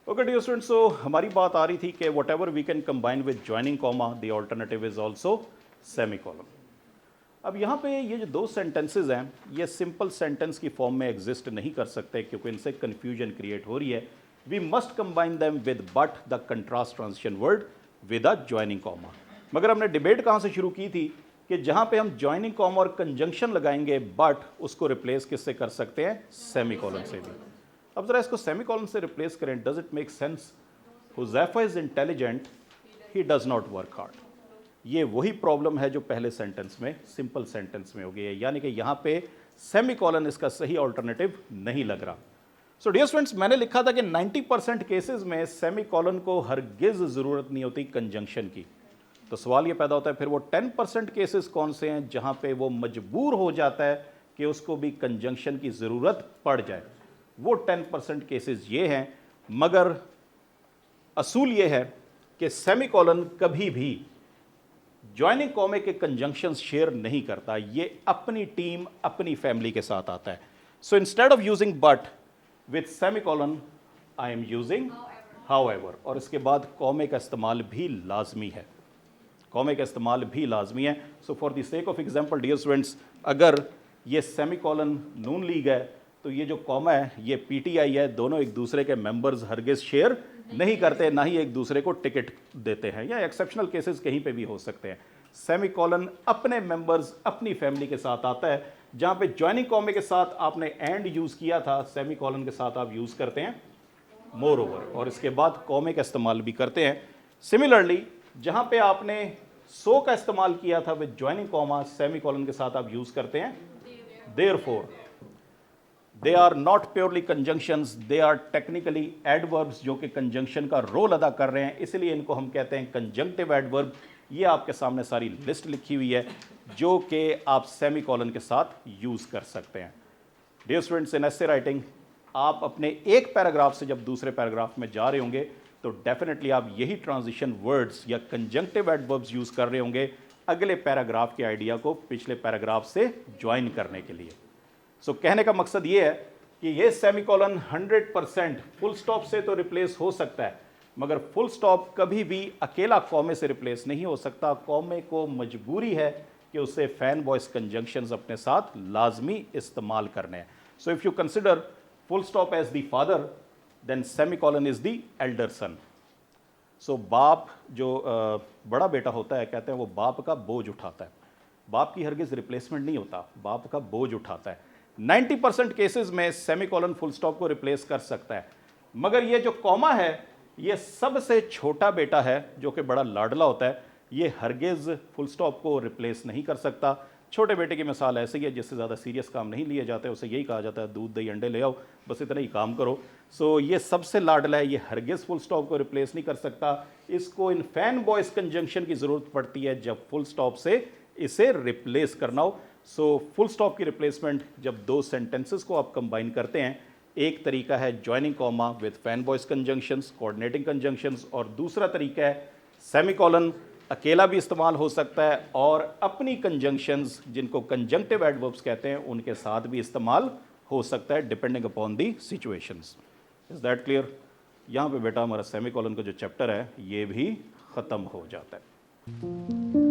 Okay dear students, सो हमारी बात आ रही थी कि whatever we can combine with joining comma the alternative is also semicolon. अब यहाँ पे ये जो दो सेंटेंसेज हैं ये सिंपल सेंटेंस की फॉर्म में एग्जिस्ट नहीं कर सकते क्योंकि इनसे कन्फ्यूजन क्रिएट हो रही है। We must combine them with but the contrast transition word with a joining comma. मगर हमने डिबेट कहाँ से शुरू की थी कि जहाँ पे हम ज्वाइनिंग कॉमा और कंजंक्शन लगाएंगे बट उसको रिप्लेस किससे कर सकते हैं? सेमीकोलन से भी। अब जरा इसको सेमीकोलन से रिप्लेस करें। Does it make sense? Huzaifa is intelligent, he does not work hard. ये वही प्रॉब्लम है जो पहले सेंटेंस में सिंपल सेंटेंस में हो गई है, यानी कि यहाँ पे सेमीकोलन इसका सही ऑल्टरनेटिव नहीं लग रहा। सो डियर स्टूडेंट्स, मैंने लिखा था कि 90% केसेस में सेमीकोलन को हरगिज ज़रूरत नहीं होती कंजंक्शन की। तो सवाल ये पैदा होता है फिर वो 10% केसेस कौन से हैं जहाँ पे वो मजबूर हो जाता है कि उसको भी कंजंक्शन की ज़रूरत पड़ जाए। वो 10% केसेस ये हैं, मगर असूल ये है कि सेमीकोलन कभी भी ज्वाइनिंग कॉमे के कंजंक्शंस शेयर नहीं करता। ये अपनी टीम अपनी फैमिली के साथ आता है। So instead of using but with semicolon I am using however, और इसके बाद कॉमे का इस्तेमाल भी लाजमी है। कॉमे का इस्तेमाल भी लाजमी है। So for the sake of example dear students, अगर ये सेमीकोलन नून लीग है तो ये जो कॉमा है ये पीटीआई है। दोनों एक दूसरे के मेंबर्स हरगिज शेयर नहीं करते, ना ही एक दूसरे को टिकट देते हैं, या एक्सेप्शनल केसेस कहीं पे भी हो सकते हैं। सेमीकोलन अपने मेंबर्स अपनी फैमिली के साथ आता है। जहां पे ज्वाइनिंग कॉमे के साथ आपने एंड यूज किया था, सेमीकोलन के साथ आप यूज करते हैं मोर ओवर, और इसके बाद कॉमे का इस्तेमाल भी करते हैं। सिमिलरली जहां पे आपने सो का इस्तेमाल किया था विद ज्वाइनिंग कॉमा, सेमीकोलन के साथ आप यूज करते हैं therefore. They are not purely conjunctions, they are technically adverbs जो कि कंजंक्शन का रोल अदा कर रहे हैं, इसलिए इनको हम कहते हैं कंजंक्टिव एडवर्ब। ये आपके सामने सारी लिस्ट लिखी हुई है जो कि आप सेमीकोलन के साथ यूज कर सकते हैं। डियर स्टूडेंट्स, इन एसे राइटिंग आप अपने एक पैराग्राफ से जब दूसरे पैराग्राफ में जा रहे होंगे तो डेफिनेटली आप यही ट्रांजिशन वर्ड्स या कंजंक्टिव एडवर्ब्स यूज कर रहे होंगे अगले पैराग्राफ के आइडिया को पिछले पैराग्राफ से ज्वाइन करने के लिए। सो कहने का मकसद ये है कि ये सेमीकोलन 100% फुल स्टॉप से तो रिप्लेस हो सकता है, मगर फुल स्टॉप कभी भी अकेला कॉमे से रिप्लेस नहीं हो सकता। कॉमे को मजबूरी है कि उसे फैन वॉइस कंजंक्शंस अपने साथ लाजमी इस्तेमाल करने हैं। So if you consider full stop as the father, then semicolon is the elder son. So बाप जो बड़ा बेटा होता है, कहते हैं वो बाप का बोझ उठाता है। बाप की हरगिज रिप्लेसमेंट नहीं होता, बाप का बोझ उठाता है। 90% केसेस में सेमीकोलन फुल स्टॉप को रिप्लेस कर सकता है, मगर ये जो कॉमा है ये सबसे छोटा बेटा है जो कि बड़ा लाडला होता है, ये हरगिज फुल स्टॉप को रिप्लेस नहीं कर सकता। छोटे बेटे की मिसाल ऐसी है जिससे ज़्यादा सीरियस काम नहीं लिए जाते, उसे यही कहा जाता है दूध दही अंडे ले आओ, बस इतना ही काम करो। सो ये सबसे लाडला है, ये हरगिज फुल स्टॉप को रिप्लेस नहीं कर सकता। इसको इन फैन वॉइस कंजंक्शन की ज़रूरत पड़ती है जब फुल स्टॉप से इसे रिप्लेस करना हो। सो फुल स्टॉप की रिप्लेसमेंट जब दो सेंटेंसेस को आप कंबाइन करते हैं, एक तरीका है joining comma with fan voice conjunctions, coordinating conjunctions, और दूसरा तरीका है सेमीकोलन। अकेला भी इस्तेमाल हो सकता है और अपनी कंजंक्शंस जिनको कंजंक्टिव एडवर्ब्स कहते हैं उनके साथ भी इस्तेमाल हो सकता है depending upon the situations. Is that clear? यहाँ पे बेटा हमारा सेमीकोलन का जो चैप्टर है ये भी ख़त्म हो जाता है।